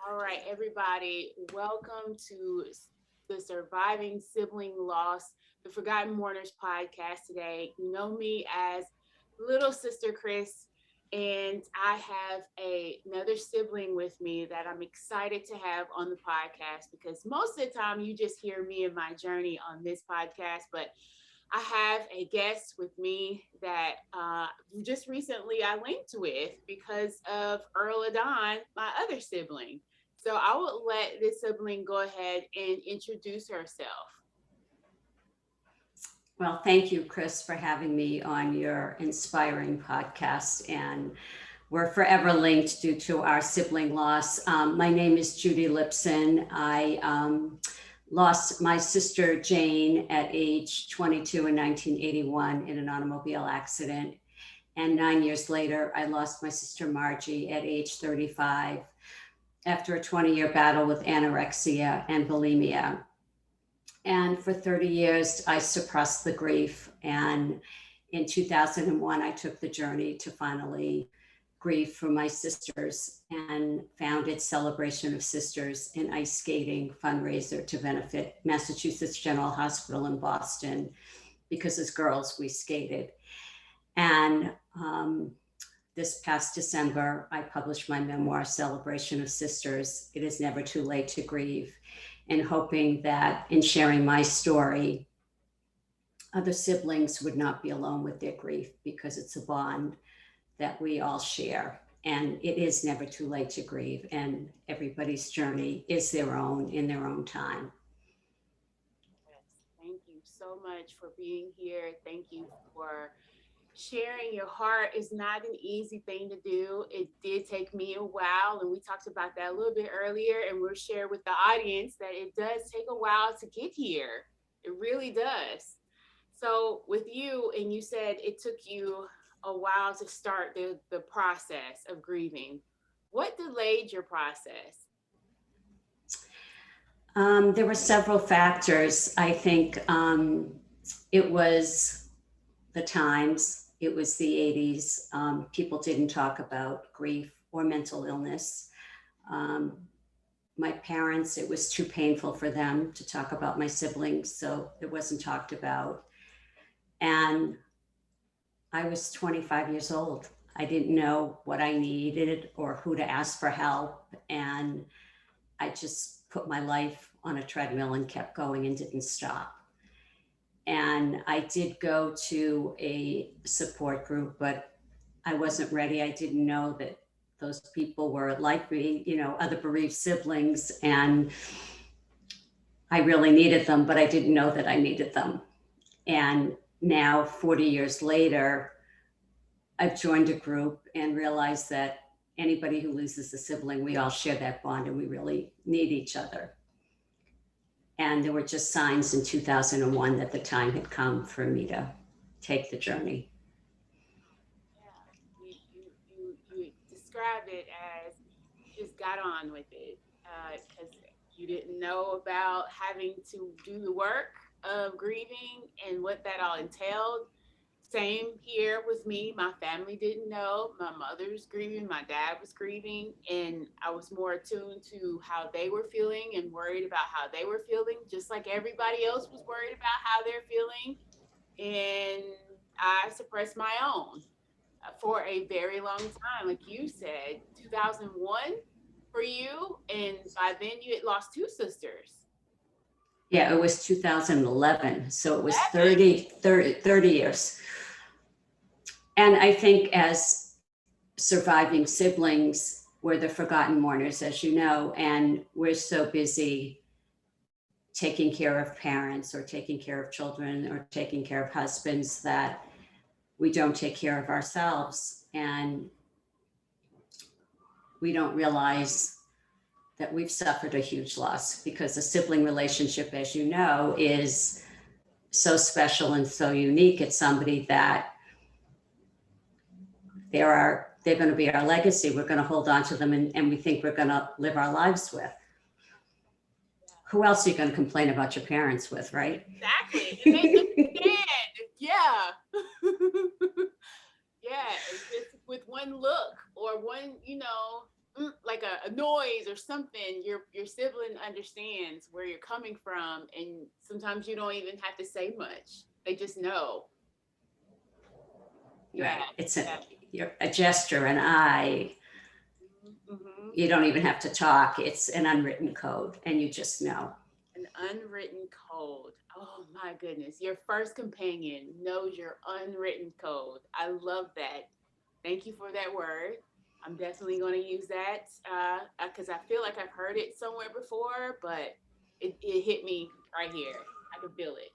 All right, everybody, welcome to the Surviving Sibling Loss, the Forgotten Mourners podcast today. You know me as Little Sister Chris, and I have another sibling with me that I'm excited to have on the podcast because most of the time you just hear me and my journey on this podcast, but I have a guest with me that just recently I linked with because of Earl Adon, my other sibling. So I will let this sibling go ahead and introduce herself. Well, thank you, Chris, for having me on your inspiring podcast. And we're forever linked due to our sibling loss. My name is Judy Lipson. I lost my sister Jane at age 22 in 1981 in an automobile accident. And 9 years later, I lost my sister Margie at age 35 after a 20-year battle with anorexia and bulimia. And for 30 years, I suppressed the grief. And in 2001, I took the journey to finally grieve for my sisters and founded Celebration of Sisters, an ice skating fundraiser to benefit Massachusetts General Hospital in Boston, because as girls, we skated. And this past December, I published my memoir, Celebration of Sisters. It is never too late to grieve, and hoping that in sharing my story, other siblings would not be alone with their grief, because it's a bond that we all share. And it is never too late to grieve, and everybody's journey is their own in their own time. Yes, thank you so much for being here. Thank you for sharing your heart. Is not an easy thing to do. It did take me a while, and we talked about that a little bit earlier, and we'll share with the audience that it does take a while to get here. It really does. So with you, and you said it took you a while to start the process of grieving. What delayed your process? There were several factors. I think it was the times, it was the 80s. People didn't talk about grief or mental illness. Um, my parents, it was too painful for them to talk about my siblings, so it wasn't talked about. And I was 25 years old. I didn't know what I needed or who to ask for help. And I just put my life on a treadmill and kept going and didn't stop. And I did go to a support group, but I wasn't ready. I didn't know that those people were like me, other bereaved siblings. And I really needed them, but I didn't know that I needed them. And now, 40 years later, I've joined a group and realized that anybody who loses a sibling, we all share that bond and we really need each other. And there were just signs in 2001 that the time had come for me to take the journey. Yeah, you described it as you just got on with it because you didn't know about having to do the work of grieving and what that all entailed. Same here with me. My family didn't know. My mother was grieving, my dad was grieving, and I was more attuned to how they were feeling and worried about how they were feeling, just like everybody else was worried about how they're feeling. And I suppressed my own for a very long time. Like you said, 2001 for you, and by then you had lost two sisters. Yeah, it was 2011. So it was 11. 30 years. And I think as surviving siblings, we're the forgotten mourners, as you know, and we're so busy taking care of parents or taking care of children or taking care of husbands that we don't take care of ourselves. And we don't realize that we've suffered a huge loss, because a sibling relationship, as you know, is so special and so unique. It's somebody that they're going to be our legacy. We're going to hold on to them, and we think we're going to live our lives with. Who else are you going to complain about your parents with, right? Exactly. And they understand. Yeah. Yeah. Just with one look or one, like a noise or something, your sibling understands where you're coming from, and sometimes you don't even have to say much. They just know. Yeah, Right. It's yeah. a gesture, an eye. Mm-hmm. You don't even have to talk. It's an unwritten code, and you just know. An unwritten code. Oh my goodness. Your first companion knows your unwritten code. I love that. Thank you for that word. I'm definitely going to use that because I feel like I've heard it somewhere before, but it hit me right here. I can feel it.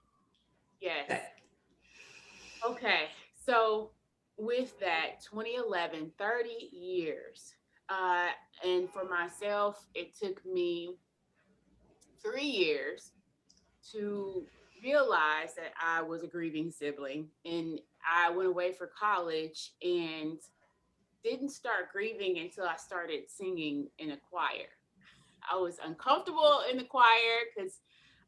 Yes. Good. Okay. So, with that, 2011, 30 years. Uh, and for myself, it took me 3 years to realize that I was a grieving sibling. And I went away for college and didn't start grieving until I started singing in a choir. I was uncomfortable in the choir because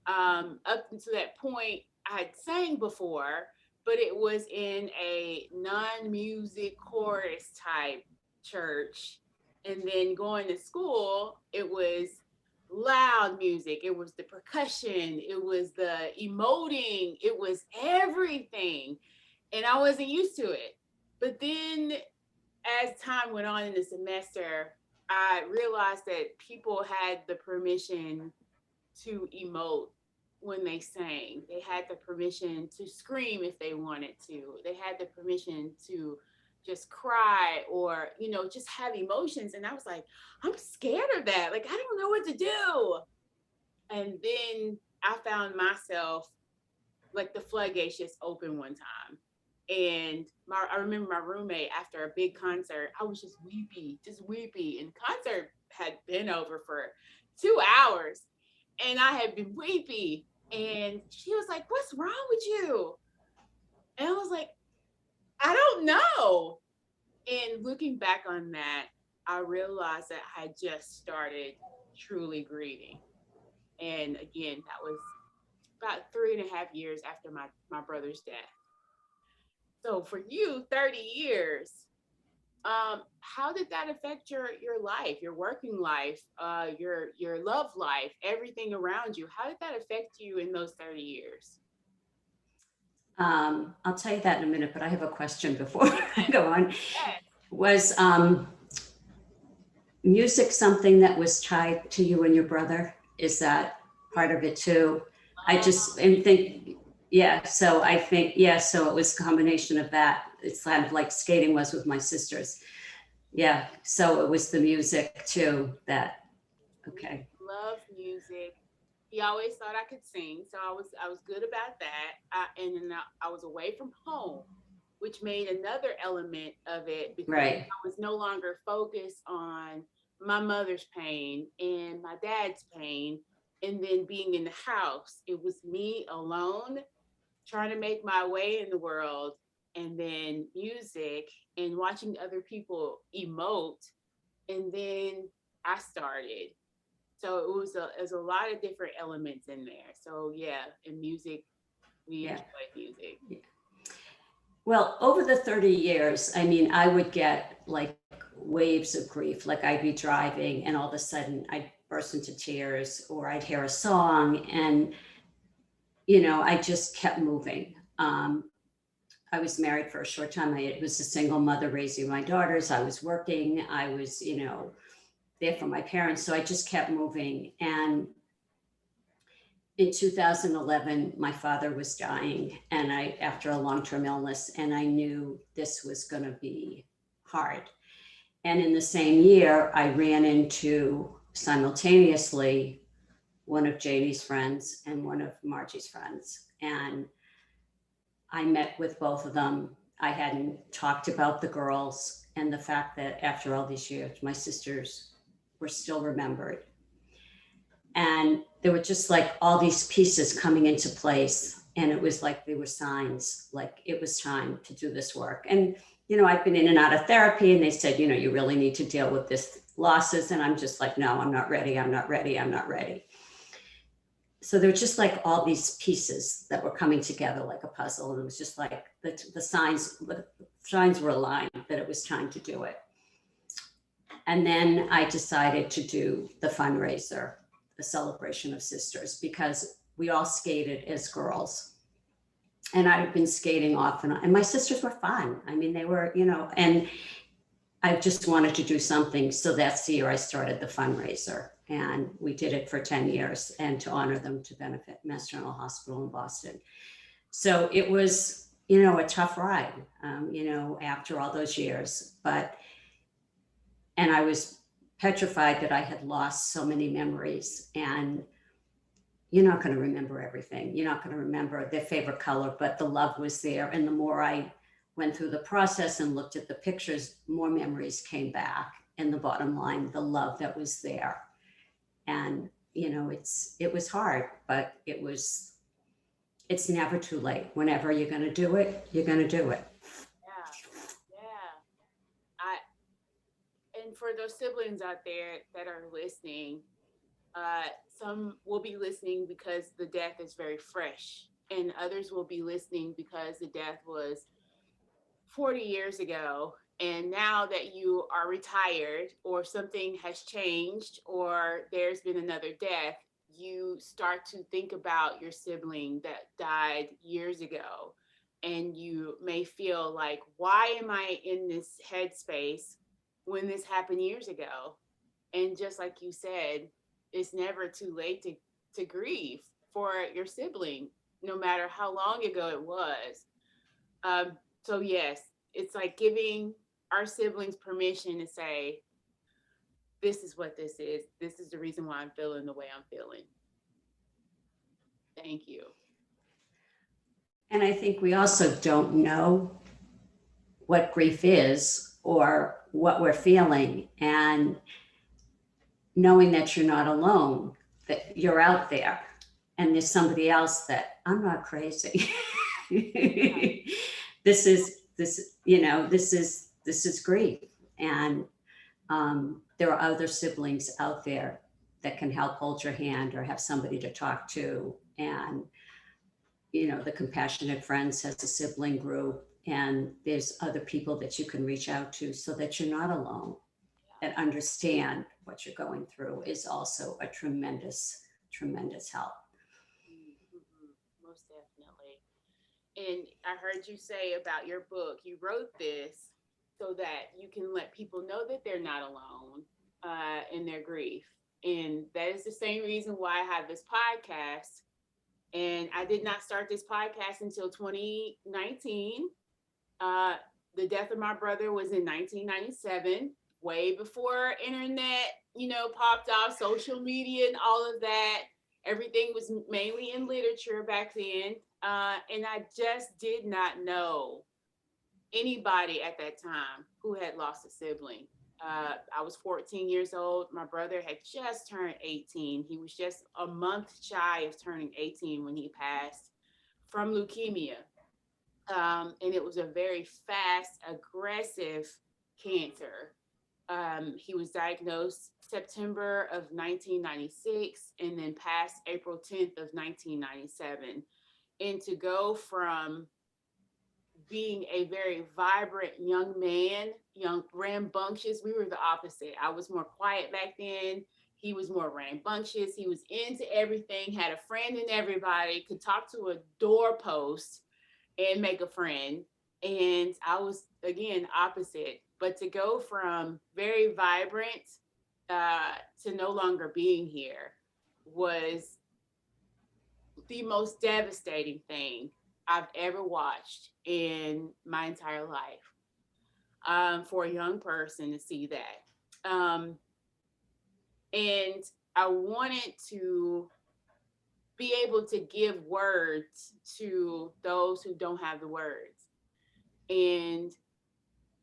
up until that point, I had sang before, but it was in a non music chorus type church. And then going to school, it was loud music, it was the percussion, it was the emoting, it was everything. And I wasn't used to it. But then as time went on in the semester, I realized that people had the permission to emote when they sang. They had the permission to scream if they wanted to. They had the permission to just cry or, just have emotions. And I was like, I'm scared of that. Like, I don't know what to do. And then I found myself like the floodgates just opened one time. And I remember my roommate after a big concert, I was just weepy, just weepy. And the concert had been over for 2 hours and I had been weepy. And she was like, "What's wrong with you?" And I was like, "I don't know." And looking back on that, I realized that I had just started truly grieving. And again, that was about 3.5 years after my brother's death. So for you, 30 years, how did that affect your life, your working life, your love life, everything around you? How did that affect you in those 30 years? I'll tell you that in a minute, but I have a question before I go on. Yes. Was music something that was tied to you and your brother? Is that part of it too? I just and think, yeah. So I think, yeah. So it was a combination of that. It's kind of like skating was with my sisters. Yeah. So it was the music too. That We okay. love music. He always thought I could sing, so I was good about that. And then I was away from home, which made another element of it because Right. I was no longer focused on my mother's pain and my dad's pain, and then being in the house. It was me alone trying to make my way in the world, and then music and watching other people emote, and then I started. So it was a lot of different elements in there. So yeah, in music, we Yeah. enjoy music. Well, over the 30 years, I mean, I would get like waves of grief. Like I'd be driving and all of a sudden I'd burst into tears or I'd hear a song and, I just kept moving. I was married for a short time. I was a single mother raising my daughters. I was working. I was, there for my parents. So I just kept moving. And in 2011, my father was dying, and after a long-term illness, and I knew this was going to be hard. And in the same year, I ran into simultaneously one of Jamie's friends and one of Margie's friends, and I met with both of them. I hadn't talked about the girls and the fact that after all these years, my sisters were still remembered. And there were just like all these pieces coming into place. And it was like they were signs, like it was time to do this work. And, I've been in and out of therapy, and they said, you really need to deal with this losses. And I'm just like, no, I'm not ready. I'm not ready. I'm not ready. So there were just like all these pieces that were coming together like a puzzle. And it was just like the signs were aligned that it was time to do it. And then I decided to do the fundraiser, the celebration of sisters, because we all skated as girls. And I'd been skating off and on, and my sisters were fun. I mean, they were, and I just wanted to do something. So that's the year I started the fundraiser. And we did it for 10 years and to honor them, to benefit Mass General Hospital in Boston. So it was, a tough ride, after all those years. And I was petrified that I had lost so many memories. And you're not going to remember everything. You're not going to remember their favorite color, but the love was there. And the more I went through the process and looked at the pictures, more memories came back. And the bottom line, the love that was there. And, it was hard, but it's never too late. Whenever you're going to do it, you're going to do it. Yeah. And for those siblings out there that are listening, some will be listening because the death is very fresh, and others will be listening because the death was 40 years ago. And now that you are retired, or something has changed, or there's been another death, you start to think about your sibling that died years ago. And you may feel like, why am I in this headspace when this happened years ago? And just like you said, it's never too late to grieve for your sibling, no matter how long ago it was. So yes, it's like giving our siblings permission to say, this is what this is. This is the reason why I'm feeling the way I'm feeling. Thank you. And I think we also don't know what grief is or what we're feeling. And knowing that you're not alone, that you're out there and there's somebody else, that I'm not crazy. This is grief. And there are other siblings out there that can help hold your hand or have somebody to talk to. And, the Compassionate Friends has a sibling group, and there's other people that you can reach out to so that you're not alone, that understand what you're going through is also a tremendous, tremendous help. Mm-hmm. Most definitely. And I heard you say about your book, you wrote this so that you can let people know that they're not alone in their grief. And that is the same reason why I have this podcast. And I did not start this podcast until 2019. Uh, the death of my brother was in 1997, way before internet, popped off, social media and all of that. Everything was mainly in literature back then. And I just did not know anybody at that time who had lost a sibling. I was 14 years old. My brother had just turned 18. He was just a month shy of turning 18 when he passed from leukemia. And it was a very fast, aggressive cancer. He was diagnosed September of 1996 and then passed April 10th of 1997. And to go from being a very vibrant young man, young, rambunctious. We were the opposite. I was more quiet back then. He was more rambunctious. He was into everything, had a friend in everybody, could talk to a doorpost and make a friend. And I was, again, opposite. But to go from very vibrant to no longer being here was the most devastating thing I've ever watched in my entire life, for a young person to see that. And I wanted to be able to give words to those who don't have the words. And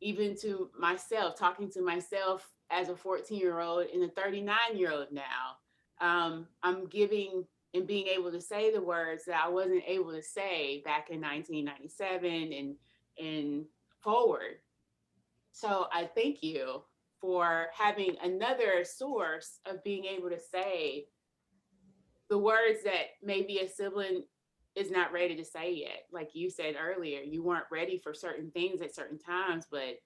even to myself, talking to myself as a 14-year-old and a 39-year-old now, I'm giving and being able to say the words that I wasn't able to say back in 1997 and forward. So I thank you for having another source of being able to say the words that maybe a sibling is not ready to say yet. Like you said earlier, you weren't ready for certain things at certain times, but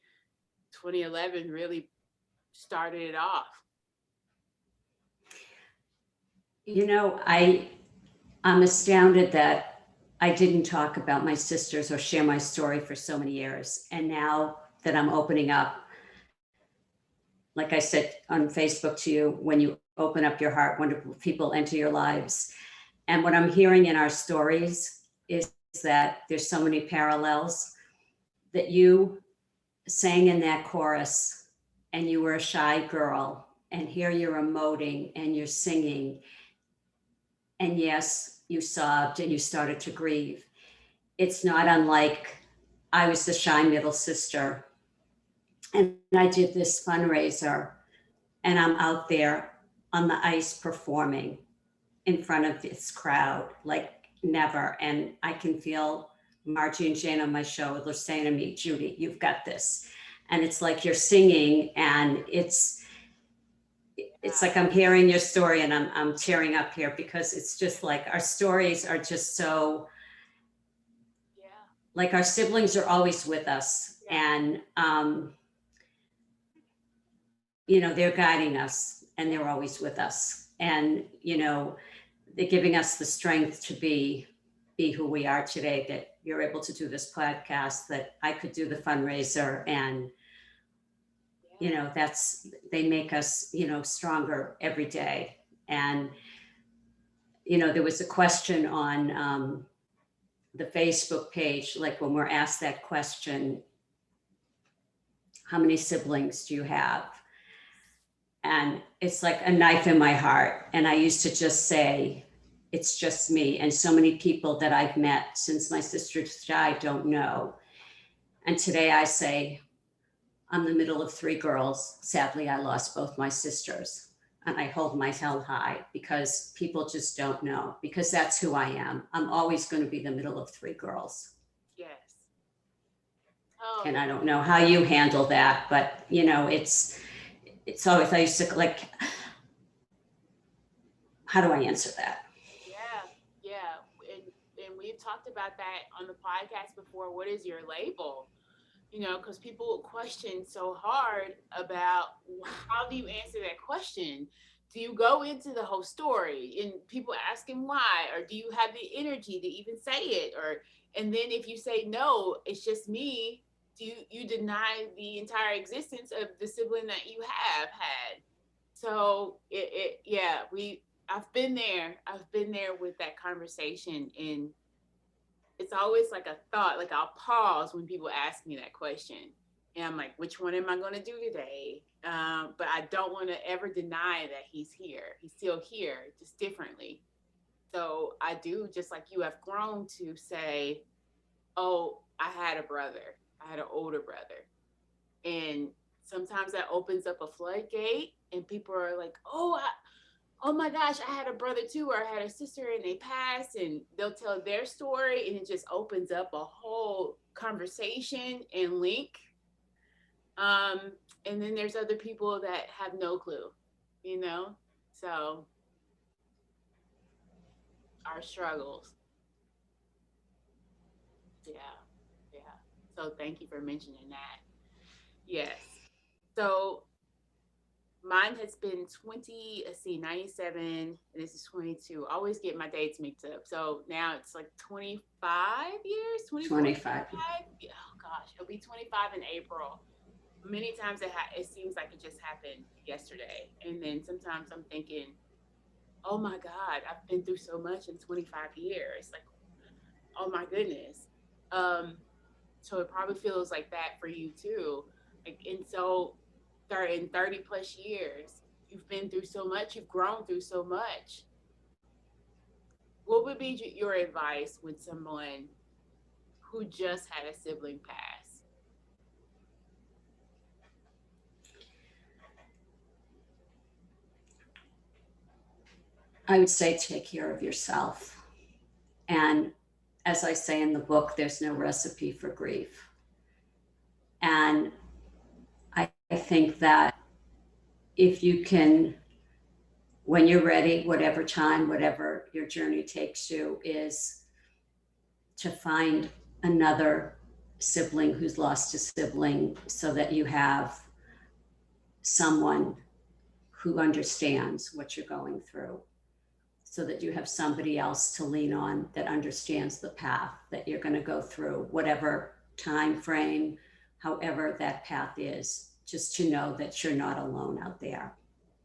2011 really started it off? I'm astounded that I didn't talk about my sisters or share my story for so many years. And now that I'm opening up, like I said on Facebook to you, when you open up your heart, wonderful people enter your lives. And what I'm hearing in our stories is that there's so many parallels that you sang in that chorus and you were a shy girl, and here you're emoting and you're singing. And yes, you sobbed and you started to grieve. It's not unlike I was the shy middle sister and I did this fundraiser and I'm out there on the ice performing in front of this crowd like never. And I can feel Margie and Jane on my show, they're saying to me, Judy, you've got this. And it's like you're singing and it's like I'm hearing your story and I'm tearing up here because it's just like our stories are just so, like our siblings are always with us. And, they're guiding us and they're always with us. And, they're giving us the strength to be who we are today, that you're able to do this podcast, that I could do the fundraiser and, they make us, stronger every day. And, there was a question on the Facebook page, like when we're asked that question, how many siblings do you have? And it's like a knife in my heart. And I used to just say, it's just me. And so many people that I've met since my sister died don't know. And today I say, I'm the middle of three girls. Sadly, I lost both my sisters. And I hold my head high because people just don't know, because that's who I am. I'm always going to be the middle of three girls. Yes. Oh. And I don't know how you handle that, but it's always, I used to like, how do I answer that? Yeah. And we've talked about that on the podcast before. What is your label? Because people question so hard about how do you answer that question? Do you go into the whole story and people asking why, or do you have the energy to even say it? And then if you say no, it's just me, do you deny the entire existence of the sibling that you have had? So I've been there with that conversation, and it's always like a thought, like I'll pause when people ask me that question. And I'm like, which one am I going to do today? But I don't want to ever deny that he's here. He's still here, just differently. So I do, just like you, have grown to say, oh, I had a brother. I had an older brother. And sometimes that opens up a floodgate and people are like, oh my gosh, I had a brother too, or I had a sister and they passed, and they'll tell their story and it just opens up a whole conversation and link. And then there's other people that have no clue, so our struggles. Yeah. So thank you for mentioning that. Yes. So mine has been 97, and this is 22. I always get my dates mixed up. So now it's like 25 years, 25. Oh gosh, it'll be 25 in April. Many times it seems like it just happened yesterday. And then sometimes I'm thinking, oh my God, I've been through so much in 25 years. Like, oh my goodness. So it probably feels like that for you too. Like, and so in 30 plus years, you've been through so much, you've grown through so much. What would be your advice with someone who just had a sibling pass? I would say take care of yourself. And as I say in the book, there's no recipe for grief. And I think that if you can, when you're ready, whatever time, whatever your journey takes you, is to find another sibling who's lost a sibling so that you have someone who understands what you're going through, so that you have somebody else to lean on that understands the path that you're going to go through, whatever time frame, however that path is, just to know that you're not alone out there.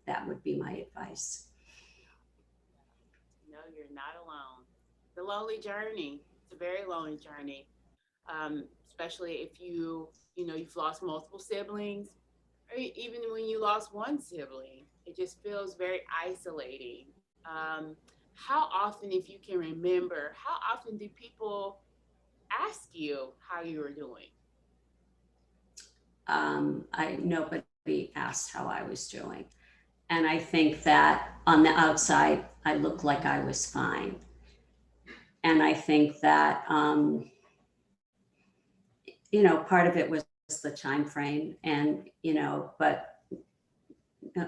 That would be my advice. No, you're not alone. The lonely journey. It's a very lonely journey, especially if you've lost multiple siblings, or even when you lost one sibling. It just feels very isolating. How often, if you can remember, how often do people ask you how you were doing? I Nobody asked how I was doing, and I think that on the outside I looked like I was fine, and I think that part of it was the time frame, and but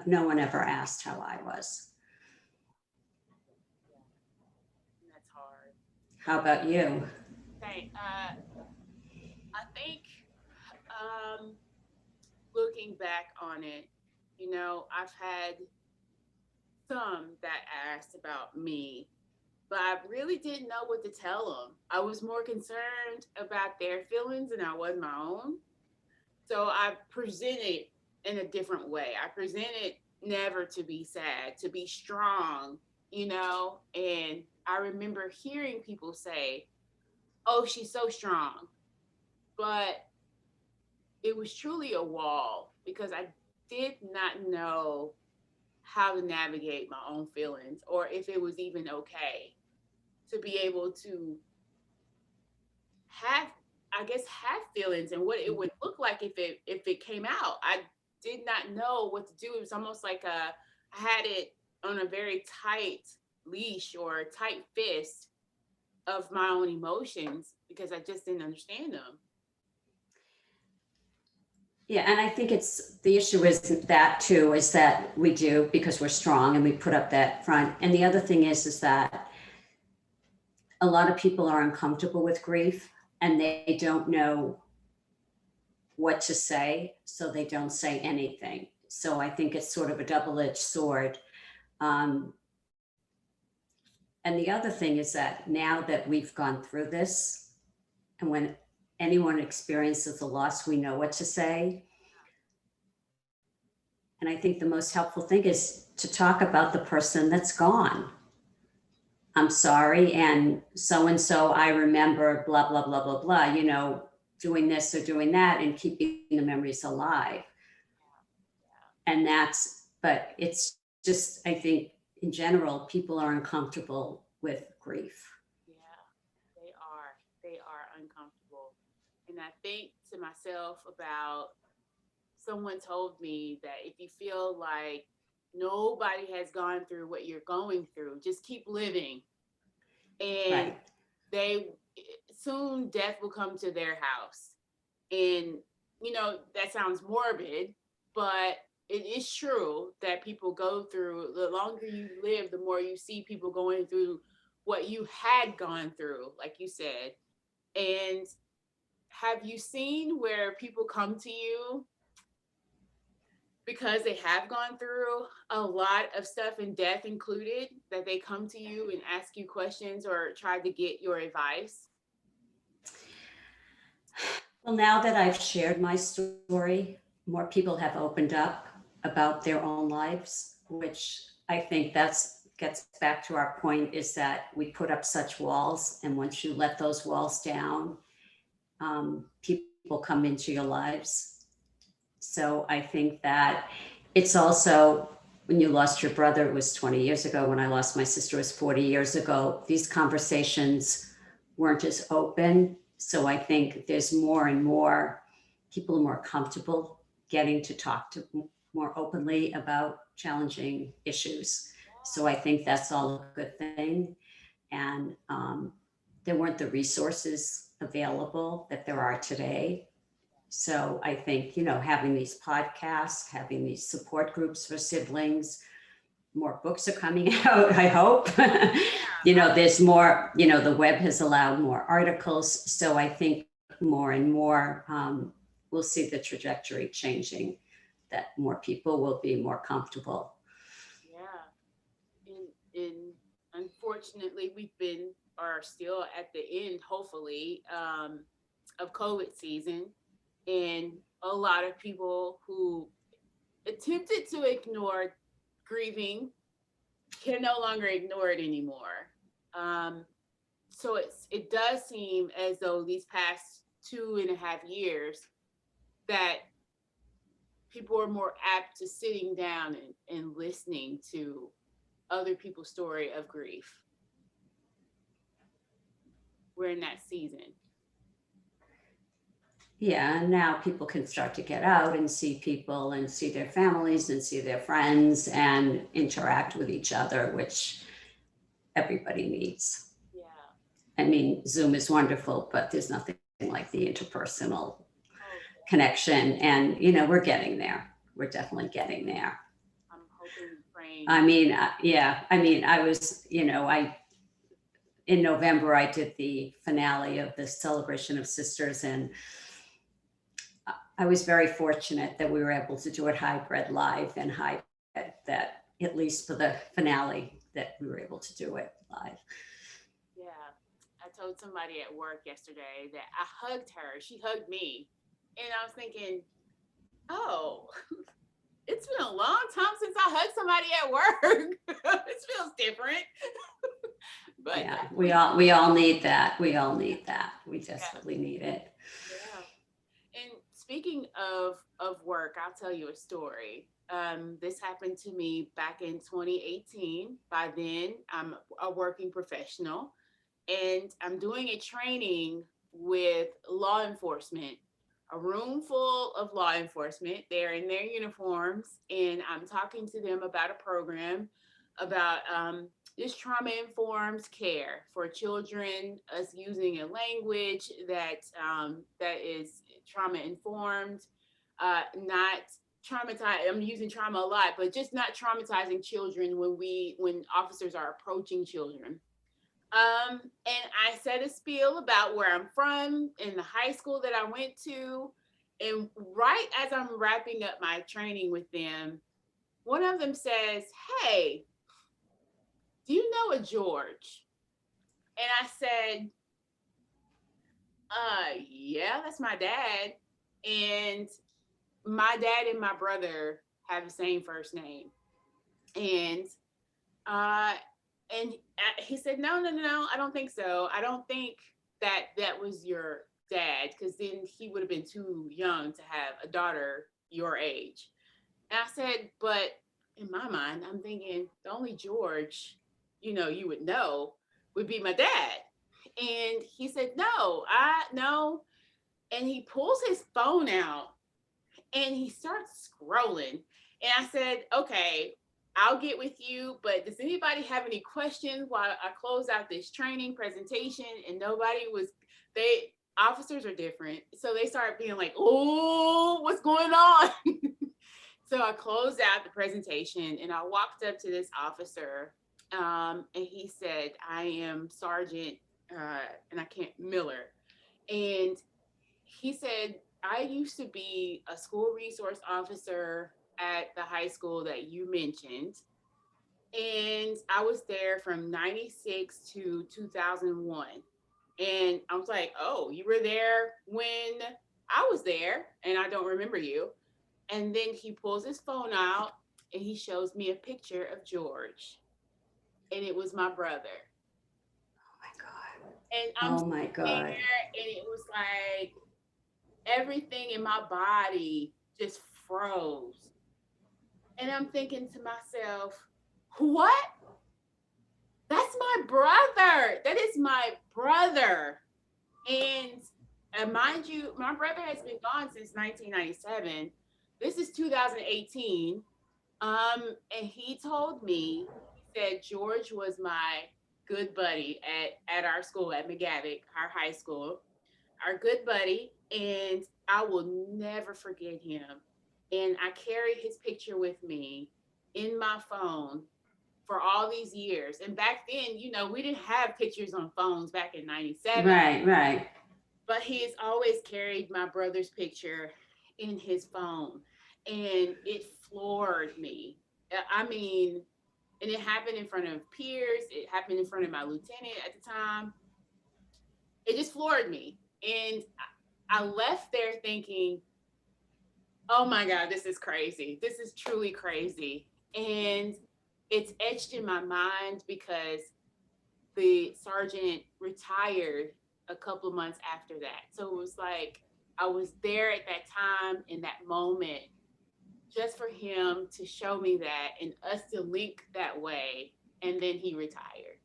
no one ever asked how I was. And that's hard. How about you? Okay, I think um, looking back on it, I've had some that asked about me, but I really didn't know what to tell them. I was more concerned about their feelings than I was my own. So I presented in a different way. I presented never to be sad, to be strong, and I remember hearing people say, "Oh, she's so strong." But it was truly a wall because I did not know how to navigate my own feelings or if it was even okay to be able to have have feelings and what it would look like if it came out. I did not know what to do. It was almost like I had it on a very tight leash or a tight fist of my own emotions because I just didn't understand them. Yeah, and I think it's the issue is that too, is that we do because we're strong and we put up that front. And the other thing is that a lot of people are uncomfortable with grief and they don't know what to say, so they don't say anything. So I think it's sort of a double-edged sword. Um, and the other thing is that now that we've gone through this, and when anyone experiences a loss, we know what to say. And I think the most helpful thing is to talk about the person that's gone. I'm sorry, and so I remember blah, blah, blah, blah, blah, doing this or doing that and keeping the memories alive. But it's just, I think in general, people are uncomfortable with grief. Yeah, they are uncomfortable. And I think to myself about someone told me that if you feel like nobody has gone through what you're going through, just keep living. And Right. they soon death will come to their house. And that sounds morbid, but it is true that people go through. The longer you live, the more you see people going through what you had gone through, like you said. And have you seen where people come to you because they have gone through a lot of stuff and death included, that they come to you and ask you questions or try to get your advice? Well, now that I've shared my story, more people have opened up about their own lives, which I think that's gets back to our point is that we put up such walls, and once you let those walls down, people come into your lives. So I think that it's also when you lost your brother, it was 20 years ago. When I lost my sister, it was 40 years ago. These conversations weren't as open. So I think there's more and more people are more comfortable getting to talk to more openly about challenging issues. So I think that's all a good thing. And there weren't the resources available that there are today. So I think, having these podcasts, having these support groups for siblings, more books are coming out, I hope. There's more, the web has allowed more articles. So I think more and more we'll see the trajectory changing, that more people will be more comfortable. Yeah. And unfortunately, we've been, are still at the end, hopefully, of COVID season. And a lot of people who attempted to ignore grieving can no longer ignore it anymore. Um, so it does seem as though these past 2.5 years that people are more apt to sitting down and listening to other people's story of grief. We're in that season. Yeah, and now people can start to get out and see people and see their families and see their friends and interact with each other, which everybody needs. Yeah. I mean, Zoom is wonderful, but there's nothing like the interpersonal Oh, connection. And, you know, we're getting there. We're definitely getting there. I'm hoping and praying. I mean, yeah, I mean, I was, you know, in November, I did the finale of the Celebration of Sisters, and I was very fortunate that we were able to do it hybrid live and hybrid, that at least for the finale, that we were able to do it live. Yeah. I told somebody at work yesterday that I hugged her. She hugged me. And I was thinking, oh, it's been a long time since I hugged somebody at work. This feels different. But Yeah, we all need that. We all need that. We desperately need it. yeah. And speaking of work, I'll tell you a story. This happened to me back in 2018. By then, I'm a working professional, and I'm doing a training with law enforcement, a room full of law enforcement. They're in their uniforms, and I'm talking to them about a program about this trauma informed care for children, us using a language that is trauma informed, not traumatized. I'm using trauma a lot, but just not traumatizing children when officers are approaching children. And I said a spiel about where I'm from and the high school that I went to. And right as I'm wrapping up my training with them, one of them says, "Hey, do you know a George?" And I said, yeah, that's my dad. And my dad and my brother have the same first name. And uh and he said, no, no, no, no, I don't think so. I don't think that was your dad, because then he would have been too young to have a daughter your age. And I said, but in my mind, I'm thinking the only George, you would know would be my dad. And he said, no, I no. And he pulls his phone out and he starts scrolling. And I said, okay, I'll get with you, but does anybody have any questions while I close out this training presentation? And nobody was, officers are different. So they start being like, oh, what's going on? So I closed out the presentation and I walked up to this officer, and he said, I am Sergeant, and I can't, Miller. And he said, I used to be a school resource officer at the high school that you mentioned. And I was there from 96 to 2001. And I was like, oh, you were there when I was there and I don't remember you. And then he pulls his phone out and he shows me a picture of George. And it was my brother. Oh my God. And I'm Oh my there, God. and it was like everything in my body just froze. And I'm thinking to myself, what? That's my brother. That is my brother. And mind you, my brother has been gone since 1997. This is 2018. And he told me, he said George was my good buddy at our school at McGavick, our high school, our good buddy, and I will never forget him. And I carried his picture with me in my phone for all these years. And back then, we didn't have pictures on phones back in 97, Right, but he has always carried my brother's picture in his phone. and it floored me. I mean, and it happened in front of peers. It happened in front of my lieutenant at the time. It just floored me. And I left there thinking, oh my God, this is crazy. This is truly crazy. And it's etched in my mind because the sergeant retired a couple of months after that. So it was like I was there at that time in that moment just for him to show me that and us to link that way. And then he retired.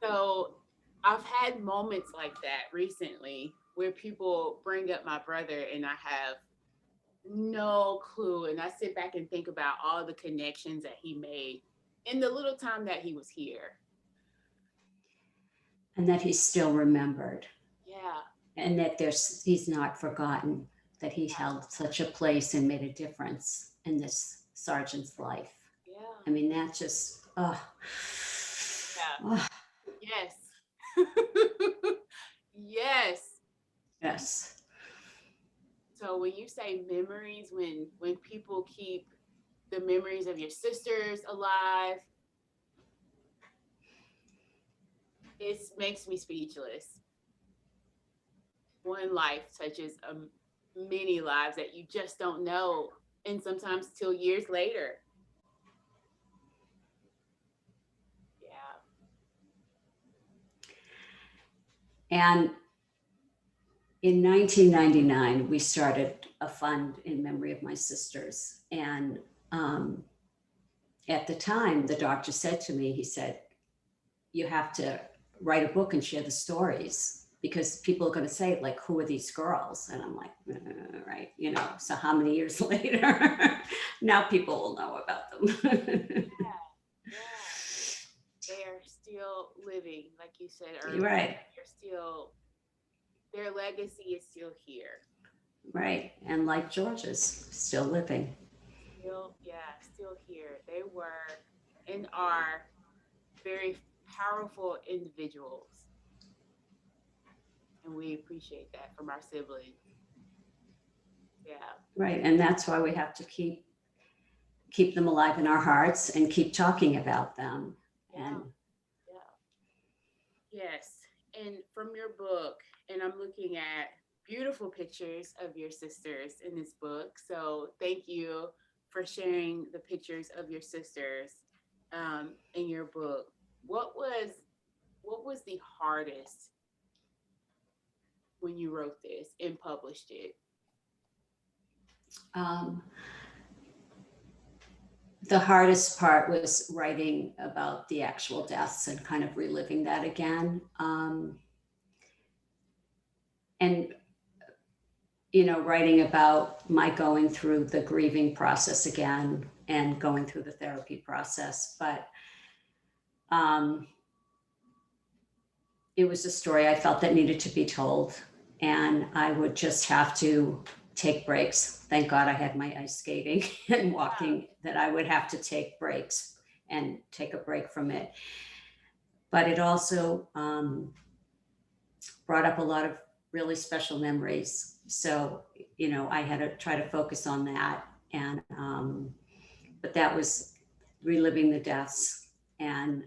So I've had moments like that recently where people bring up my brother and I have no clue. And I sit back and think about all the connections that he made in the little time that he was here. And that he's still remembered, Yeah. and that he's not forgotten, that he held such a place and made a difference in this sergeant's life. Yeah. I mean, that just, oh, Yeah. oh Yes. Yes. yes. So when you say memories, when people keep the memories of your sisters alive, it makes me speechless. One life touches many lives that you just don't know, and sometimes till years later. Yeah. And in 1999, we started a fund in memory of my sisters. And um, at the time, the doctor said to me, he said, you have to write a book and share the stories because people are going to say, like, who are these girls? And I'm like, right, so how many years later, now people will know about them. Yeah. Yeah. They are still living, like you said You're earlier. right, They're still, their legacy is still here. right. And like George's, still living. Still, yeah, still here. They were and are very powerful individuals, and we appreciate that from our siblings. Yeah, Right. And that's why we have to keep them alive in our hearts and keep talking about them. yeah, And yeah. Yes. And from your book, and I'm looking at beautiful pictures of your sisters in this book. So thank you for sharing the pictures of your sisters in your book. What was what was the hardest when you wrote this and published it? um, the hardest part was writing about the actual deaths and kind of reliving that again. And writing about my going through the grieving process again and going through the therapy process. But um, it was a story I felt that needed to be told. And I would just have to take breaks. Thank God I had my ice skating and walking, that I would have to take breaks and take a break from it. But it also brought up a lot of really special memories. So, I had to try to focus on that. And, but that was reliving the deaths and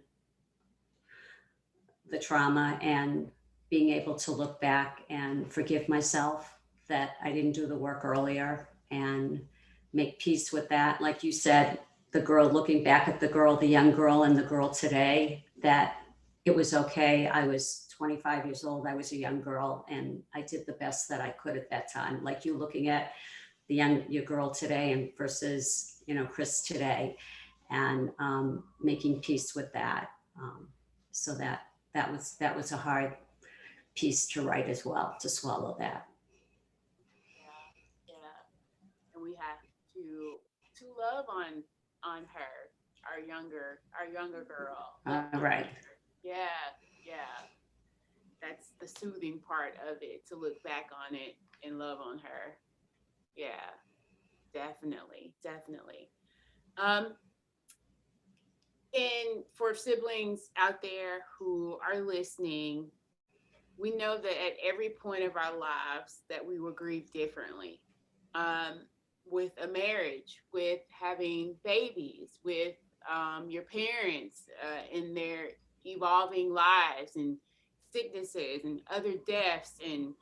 the trauma and being able to look back and forgive myself that I didn't do the work earlier and make peace with that. Like you said, the girl, looking back at the girl, the young girl and the girl today, that it was okay. I was 25 years old. I was a young girl and I did the best that I could at that time. Like you looking at your girl today and versus, Chris today, and making peace with that. So that was a hard piece to write as well, to swallow that. Yeah, yeah. And we have to love on her, our younger girl. Love on Right. her. Yeah, yeah. That's the soothing part of it, to look back on it and love on her. Yeah, definitely, definitely. Um, and for siblings out there who are listening, we know that at every point of our lives that we will grieve differently. Um, with a marriage, with having babies, with your parents in their evolving lives and sicknesses and other deaths and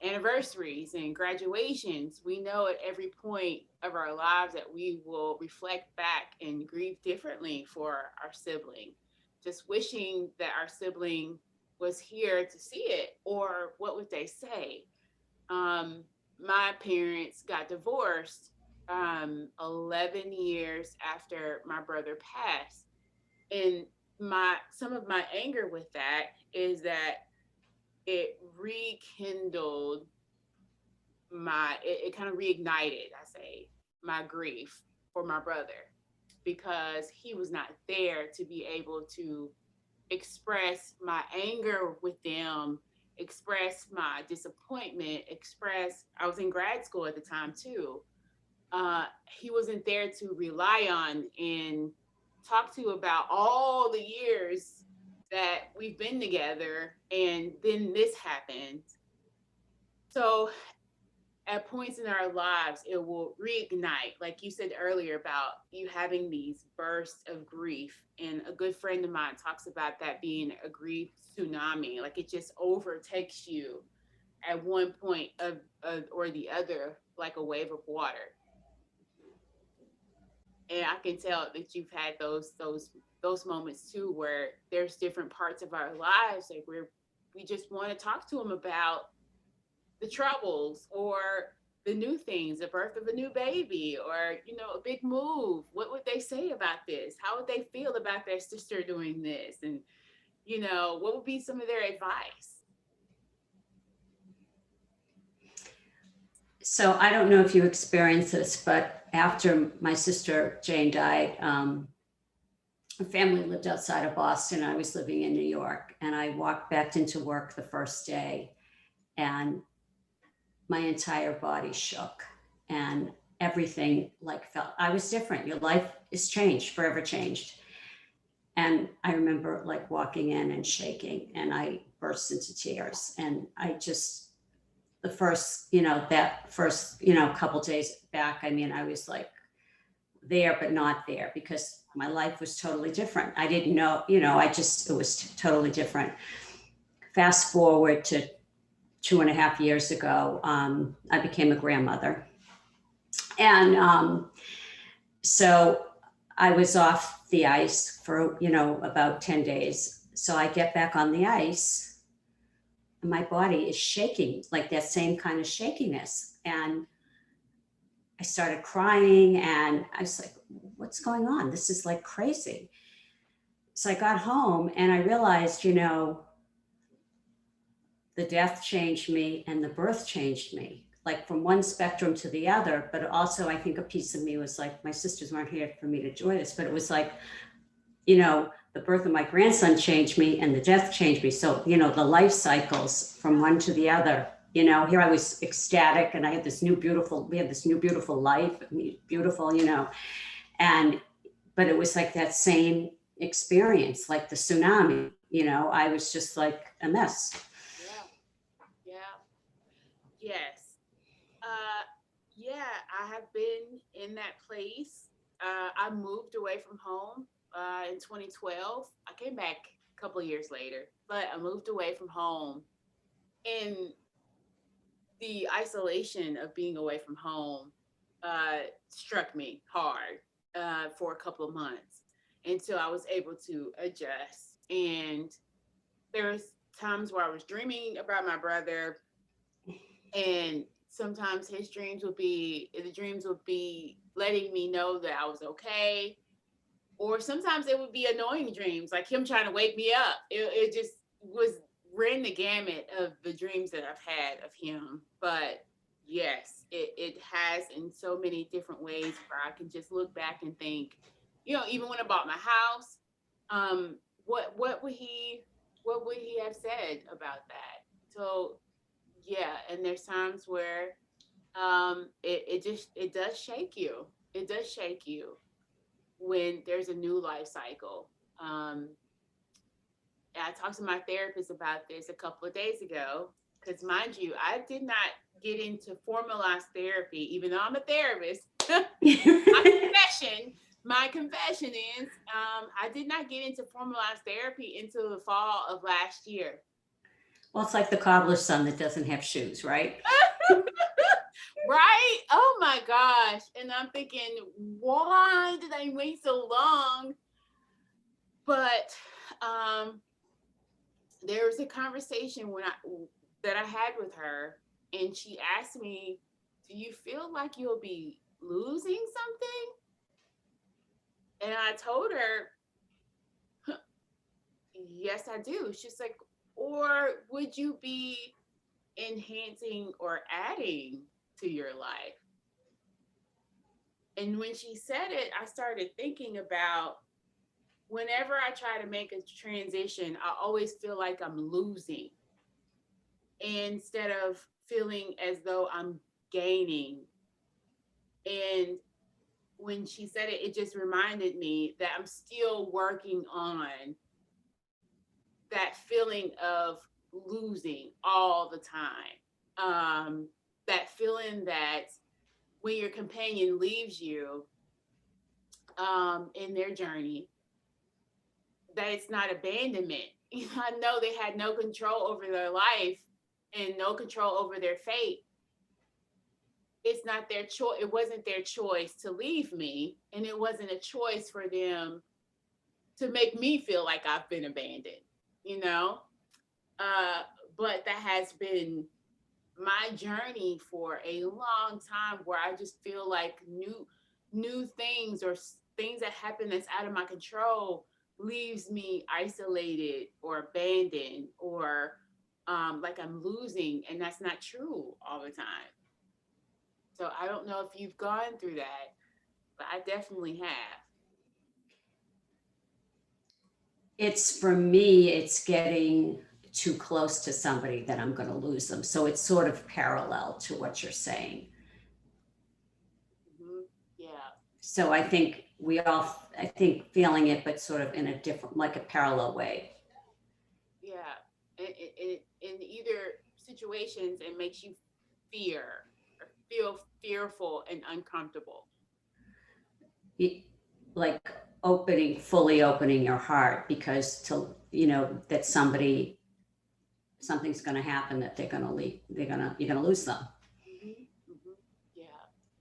anniversaries and graduations. We know at every point of our lives that we will reflect back and grieve differently for our sibling, just wishing that our sibling was here to see it, or what would they say? um, my parents got divorced 11 years after my brother passed. And some of my anger with that is that it rekindled it kind of reignited, I say, my grief for my brother, because he was not there to be able to express my anger with them, express my disappointment, express, I was in grad school at the time too. He wasn't there to rely on and talk to about all the years that we've been together. And then this happened. So at points in our lives, it will reignite, like you said earlier, about you having these bursts of grief. And a good friend of mine talks about that being a grief tsunami. Like it just overtakes you at one point or the other, like a wave of water. And I can tell that you've had those moments too, where there's different parts of our lives, like we just want to talk to them about the troubles or the new things, the birth of a new baby, or a big move. What would they say about this? How would they feel about their sister doing this? And what would be some of their advice? So I don't know if you experienced this, but after my sister Jane died, her family lived outside of Boston. I was living in New York, and I walked back into work the first day, and my entire body shook, and everything like felt I was different. Your life is changed, forever changed. And I remember like walking in and shaking, and I burst into tears. And I just, the first, that first, couple days back, I mean, I was like there, but not there, because my life was totally different. I didn't know, it was totally different. Fast forward to 2.5 years ago, I became a grandmother. And so I was off the ice for, about 10 days. So I get back on the ice, and my body is shaking, like that same kind of shakiness. And I started crying, and I was like, what's going on? This is like crazy. So I got home and I realized, the death changed me and the birth changed me, like from one spectrum to the other. But also, I think a piece of me was like, my sisters weren't here for me to enjoy this, but it was like, the birth of my grandson changed me and the death changed me. So, the life cycles from one to the other. Here I was ecstatic, and I had we had this new beautiful life, beautiful, and, but it was like that same experience, like the tsunami, I was just like a mess. Yeah, yeah, yes. Uh, yeah, I have been in that place. I moved away from home in 2012. I came back a couple of years later, but I moved away from home. And the isolation of being away from home struck me hard for a couple of months until I was able to adjust. And there was times where I was dreaming about my brother, and sometimes the dreams would be letting me know that I was okay, or sometimes it would be annoying dreams, like him trying to wake me up. It just was ran the gamut of the dreams that I've had of him. But yes, it has in so many different ways where I can just look back and think, even when I bought my house, um, what would he have said about that? So yeah, and there's times where it does shake you. It does shake you when there's a new life cycle. Um, I talked to my therapist about this a couple of days ago, because mind you, I did not get into formalized therapy, even though I'm a therapist. My confession is, I did not get into formalized therapy until the fall of last year. Well, it's like the cobbler's son that doesn't have shoes, right? Right? Oh my gosh. And I'm thinking, why did I wait so long? But there was a conversation that I had with her, and she asked me, "Do you feel like you'll be losing something?" And I told her, "Yes, I do." She's like, "Or would you be enhancing or adding to your life?" And when she said it, I started thinking about, whenever I try to make a transition, I always feel like I'm losing instead of feeling as though I'm gaining. And when she said it, it just reminded me that I'm still working on that feeling of losing all the time. That feeling that when your companion leaves you in their journey, that it's not abandonment. I know they had no control over their life and no control over their fate. It's not their choice. It wasn't their choice to leave me, and it wasn't a choice for them to make me feel like I've been abandoned, you know? Uh, but that has been my journey for a long time, where I just feel like new things or things that happen that's out of my control leaves me isolated or abandoned, or like I'm losing, and that's not true all the time. So I don't know if you've gone through that, but I definitely have. It's for me, it's getting too close to somebody that I'm going to lose them. So it's sort of parallel to what you're saying. Hmm. Yeah, So I think I think feeling it, but sort of in a different, like a parallel way. yeah. In either situations, it makes you fear or feel fearful and uncomfortable. Like fully opening your heart, because that something's going to happen, that they're going to leave, you're going to lose them. Hmm. Hmm. Yeah,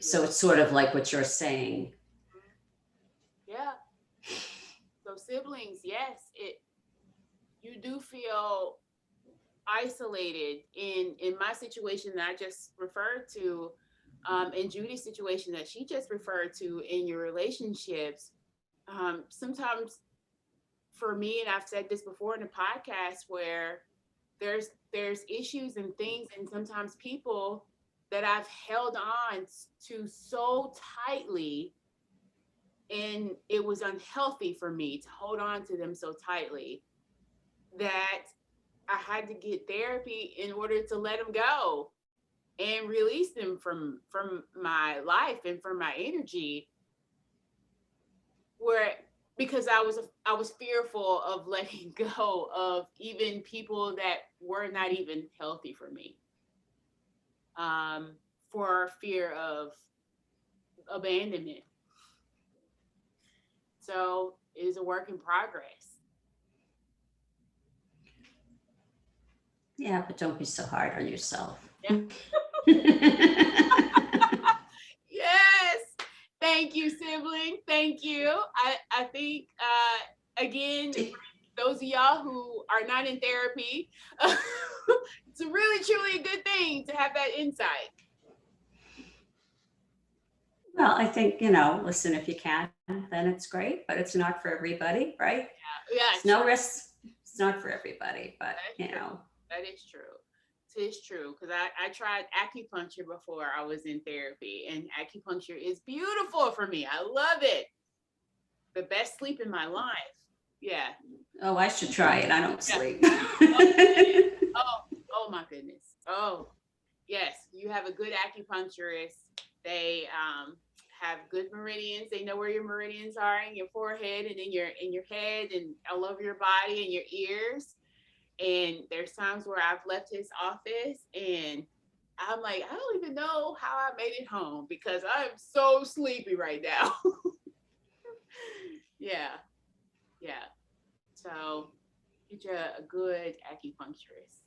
So yeah. it's sort of like what you're saying. Mhm. Yeah. So siblings, yes, it you do feel isolated in my situation that I just referred to, in Judy's situation that she just referred to in your relationships. Sometimes for me, and I've said this before in the podcast, where there's issues and things, and sometimes people that I've held on to so tightly, and it was unhealthy for me to hold on to them so tightly, that I had to get therapy in order to let them go and release them from my life and from my energy, where because I was fearful of letting go of even people that were not even healthy for me, um, for fear of abandonment. So it is a work in progress. Yeah, but don't be so hard on yourself. Yeah. Yes. Thank you, sibling. Thank you. I think, again, for those of y'all who are not in therapy, it's really truly a good thing to have that insight. Well, I think, listen, if you can, then it's great, but it's not for everybody, right? Yeah, It's true. no risk. It's not for everybody, but That's true. That is true. It is true, because I tried acupuncture before I was in therapy, and acupuncture is beautiful for me. I love it. The best sleep in my life. Yeah. oh, I should try it. I don't Yeah. sleep. Oh, goodness. Oh my goodness. Oh, yes. You have a good acupuncturist. They have good meridians. They know where your meridians are in your forehead and in your head and all over your body and your ears. And there's times where I've left his office and I'm like, I don't even know how I made it home because I'm so sleepy right now. Yeah, yeah. So get you a good acupuncturist.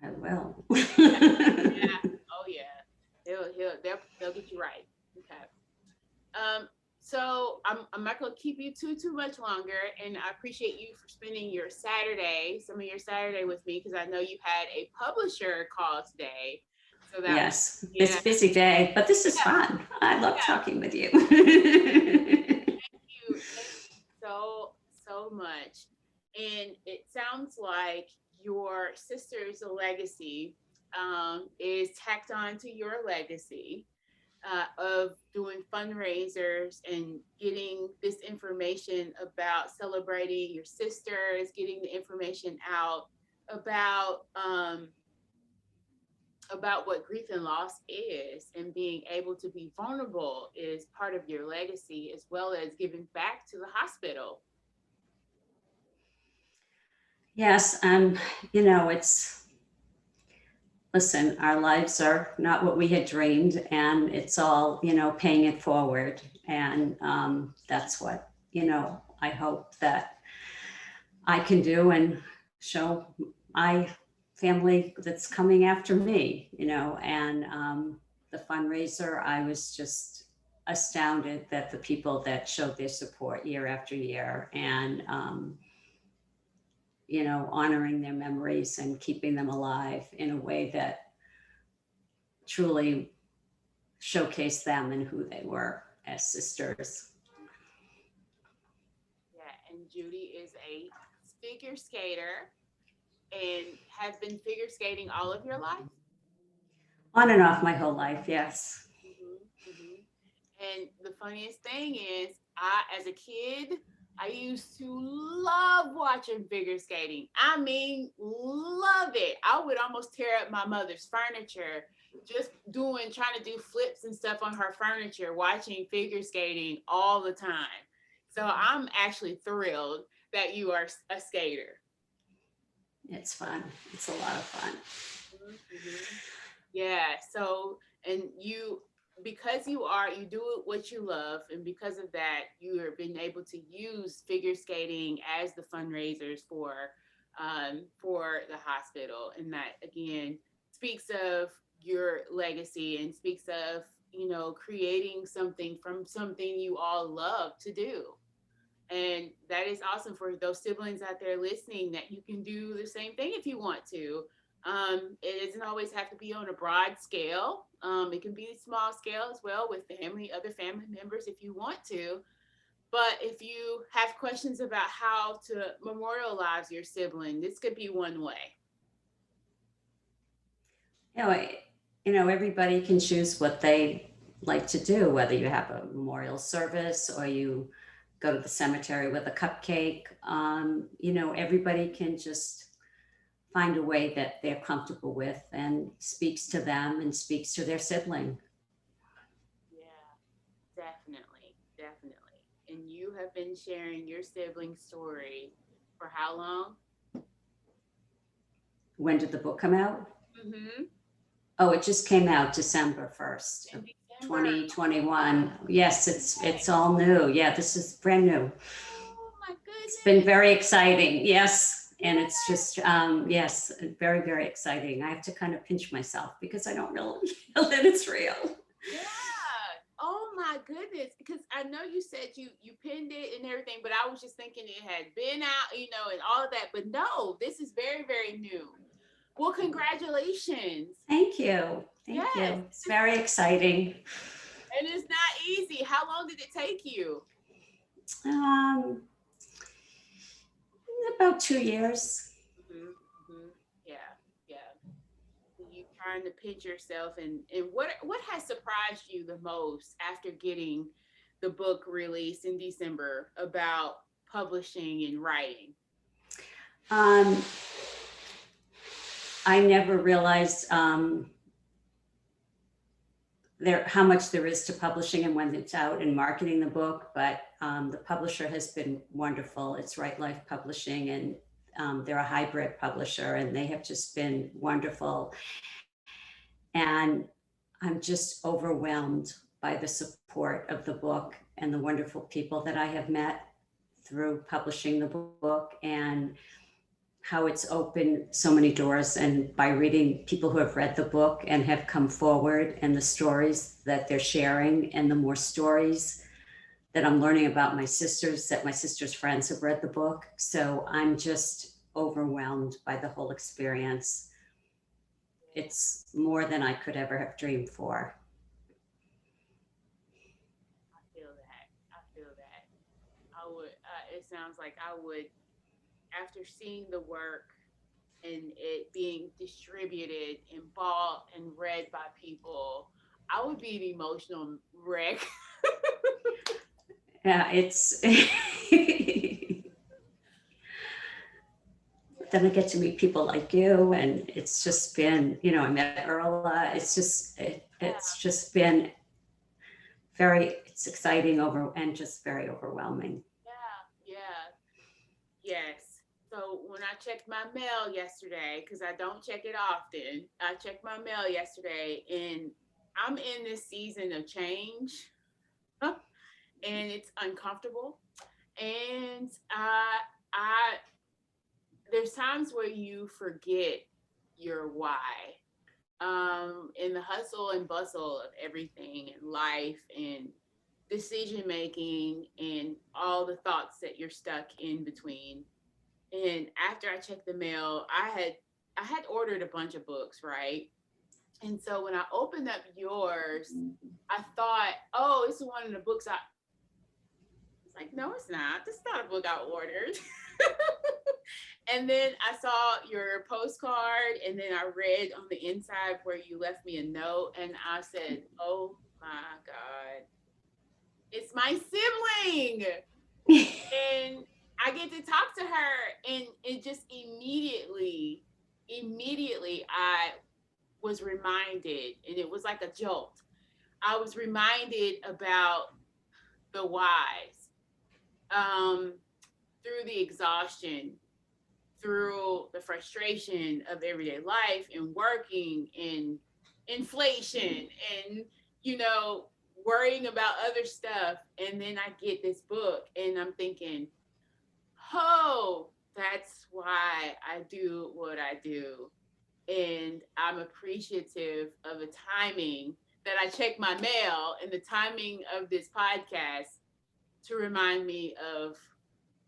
I will. Yeah. Oh yeah. They'll get you right. Okay. Um, so I'm not gonna keep you too much longer, and I appreciate you for spending your Saturday, some of your Saturday with me, because I know you had a publisher call today. So that was Yes, yeah, it's a busy day, but this is yeah, fun. I love yeah. talking with you. Thank you so much. And it sounds like your sister's legacy is tacked on to your legacy of doing fundraisers and getting this information about celebrating your sisters, getting the information out about about what grief and loss is, and being able to be vulnerable is part of your legacy, as well as giving back to the hospital. Yes, it's, listen, our lives are not what we had dreamed, and it's all, paying it forward. And that's what, I hope that I can do and show my family that's coming after me, and the fundraiser, I was just astounded that the people that showed their support year after year, and honoring their memories and keeping them alive in a way that truly showcased them and who they were as sisters. Yeah, and Judy is a figure skater and has been figure skating all of your life. On and off my whole life, yes. Hmm. And the funniest thing is, as a kid, I used to love watching figure skating. I mean, love it. I would almost tear up my mother's furniture just trying to do flips and stuff on her furniture, watching figure skating all the time. So I'm actually thrilled that you are a skater. It's fun. It's a lot of fun. Mm-hmm. Yeah. So, and because you do what you love, and because of that, you are being able to use figure skating as the fundraisers for the hospital, and that again speaks of your legacy and speaks of creating something from something you all love to do. And that is awesome for those siblings out there listening, that you can do the same thing if you want to. It doesn't always have to be on a broad scale. It can be small scale as well, with other family members if you want to. But if you have questions about how to memorialize your sibling, this could be one way. You know, everybody can choose what they like to do, whether you have a memorial service or you go to the cemetery with a cupcake. Everybody can just find a way that they're comfortable with and speaks to them and speaks to their sibling. Yeah, definitely, definitely. And you have been sharing your sibling story for how long? When did the book come out? Mm-hmm. Oh, it just came out December 1st In of December. 2021. Yes, Okay. it's all new. Yeah, this is brand new. Oh my It's been goodness. very exciting. Yes. And Yeah. it's just, yes, very, very exciting. I have to kind of pinch myself because I don't really feel that it's real. Yeah. Oh my goodness. Because I know you said you pinned it and everything, but I was just thinking it had been out, and all of that. But no, this is very, very new. Well, congratulations. Thank you. Thank Yes. you. It's very exciting. And it's not easy. How long did it take you? Um, about 2 years. Hmm. Hmm. Yeah. Yeah. You trying to pinch yourself, and what has surprised you the most after getting the book released in December about publishing and writing? Um, I never realized how much there is to publishing and when it's out and marketing the book, but the publisher has been wonderful. It's Right Life Publishing, and they're a hybrid publisher, and they have just been wonderful. And I'm just overwhelmed by the support of the book and the wonderful people that I have met through publishing the book, and how it's opened so many doors. And by reading people who have read the book and have come forward, and the stories that they're sharing, and the more stories that I'm learning about my sisters, that my sisters' friends have read the book. So I'm just overwhelmed by the whole experience. It's more than I could ever have dreamed for. I feel that. I feel that. I would. It sounds like I would, after seeing the work and it being distributed and bought and read by people, I would be an emotional wreck. Yeah, it's then I get to meet people like you, and it's just been, I met Erla. It's just been it's exciting and just very overwhelming. Yeah, yeah, yes. So when I checked my mail yesterday, because I don't check it often, I checked my mail yesterday, and I'm in this season of change, and it's uncomfortable. And I there's times where you forget your why, in the hustle and bustle of everything in life and decision making and all the thoughts that you're stuck in between. And after I checked the mail, I had ordered a bunch of books, right? And so when I opened up yours, I thought, oh, it's one of the books I was like, no, it's not. This is not a book I ordered. And then I saw your postcard, and then I read on the inside where you left me a note, and I said, oh my God, it's my sibling. And I get to talk to her, and it just immediately I was reminded, and it was like a jolt. I was reminded about the whys, um, through the exhaustion, through the frustration of everyday life and working and inflation and, you know, worrying about other stuff. And then I get this book and I'm thinking, oh, that's why I do what I do. And I'm appreciative of the timing that I check my mail and the timing of this podcast to remind me of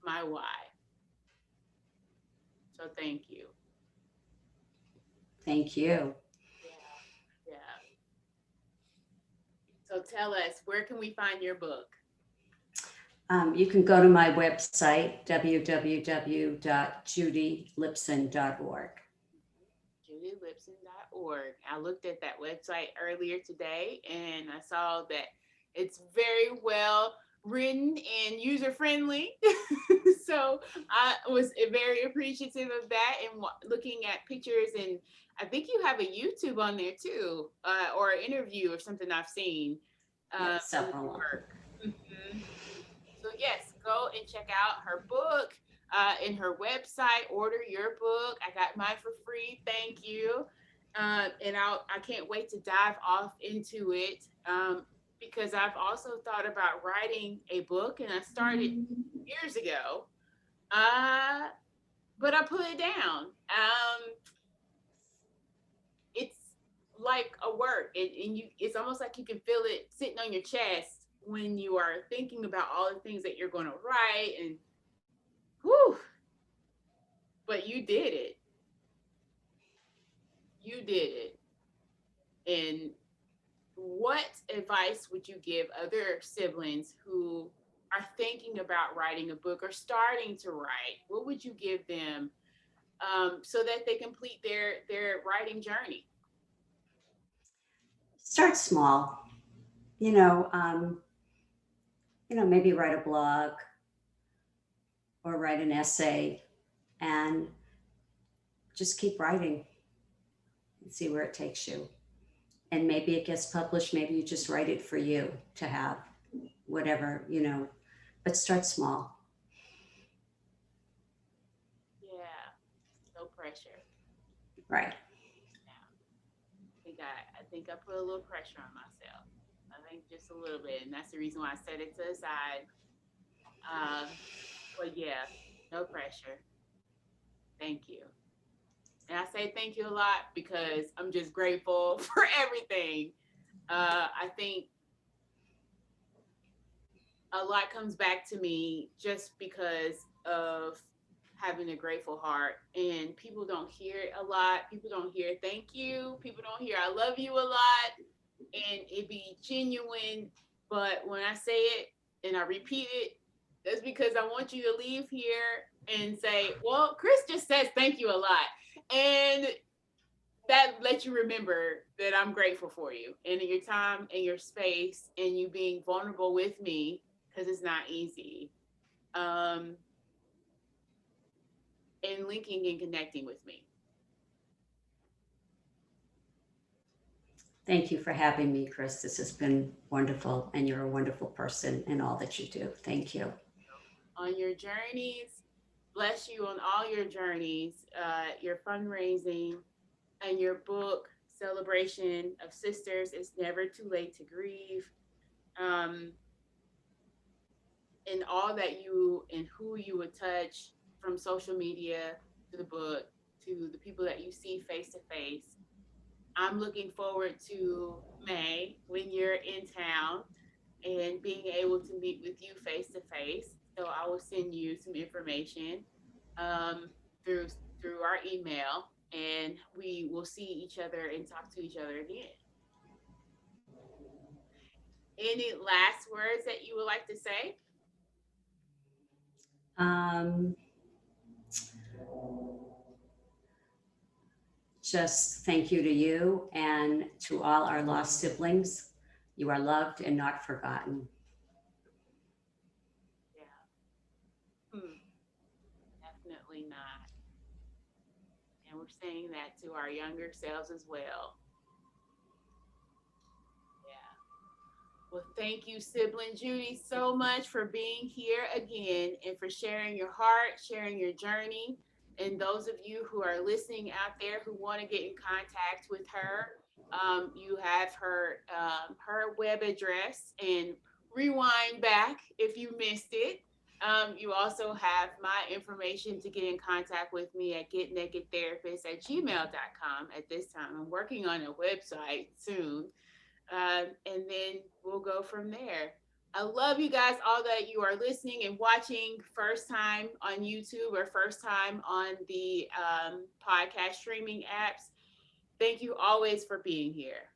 my why. So thank you. Thank you. Yeah, yeah. So tell us, where can we find your book? You can go to my website, www.judylipson.org. JudyLipson.org. I looked at that website earlier today and I saw that it's very well written and user friendly. So I was very appreciative of that and looking at pictures. And I think you have a YouTube on there too, or an interview or something I've seen, Yeah, in your several of them. work. Mhm. So yes, go and check out her book, in her website. Order your book. I got mine for free. Thank you. And I can't wait to dive off into it, because I've also thought about writing a book, and I started years ago, uh, but I put it down. It's like a work, and you. It's almost like you can feel it sitting on your chest when you are thinking about all the things that you're going to write, and whew, but you did it. You did it. And what advice would you give other siblings who are thinking about writing a book or starting to write? What would you give them, so that they complete their writing journey? Start small. You know, um, maybe write a blog or write an essay, and just keep writing and see where it takes you. And maybe it gets published. Maybe you just write it for you to have, whatever, but start small. Yeah, no pressure. Right. Yeah. I think think I put a little pressure on myself. I think just a little bit, and that's the reason why I set it to the side. Uh, but yeah, no pressure. Thank you. And I say thank you a lot because I'm just grateful for everything. I think a lot comes back to me just because of having a grateful heart, and people don't hear it a lot. People don't hear thank you. People don't hear I love you a lot, and it be genuine. But when I say it and I repeat it, that's because I want you to leave here and say, well, Chris just says thank you a lot. And that lets you remember that I'm grateful for you and your time and your space and you being vulnerable with me because it's not easy. Um, and linking and connecting with me. Thank you for having me, Chris. This has been wonderful, and you're a wonderful person in all that you do. Thank you. On your journeys, bless you on all your journeys, your fundraising, and your book, Celebration of Sisters. It's Never Too Late to Grieve. Um, and all that you and who you would touch from social media to the book to the people that you see face to face. I'm looking forward to May when you're in town and being able to meet with you face to face. So I will send you some information um, through through our email, and we will see each other and talk to each other again. Any last words that you would like to say? Um, just thank you to you and to all our lost siblings. You are loved and not forgotten. Yeah, hmm, definitely not. And we're saying that to our younger selves as well. Yeah. Well, thank you, Sibling Judy, so much for being here again and for sharing your heart, sharing your journey. And those of you who are listening out there who want to get in contact with her, you have her web address and rewind back if you missed it. You also have my information to get in contact with me at getnakedtherapist@gmail.com at this time. I'm working on a website soon, and then we'll go from there. I love you guys, all that you are listening and watching first time on YouTube or first time on the podcast streaming apps. Thank you always for being here.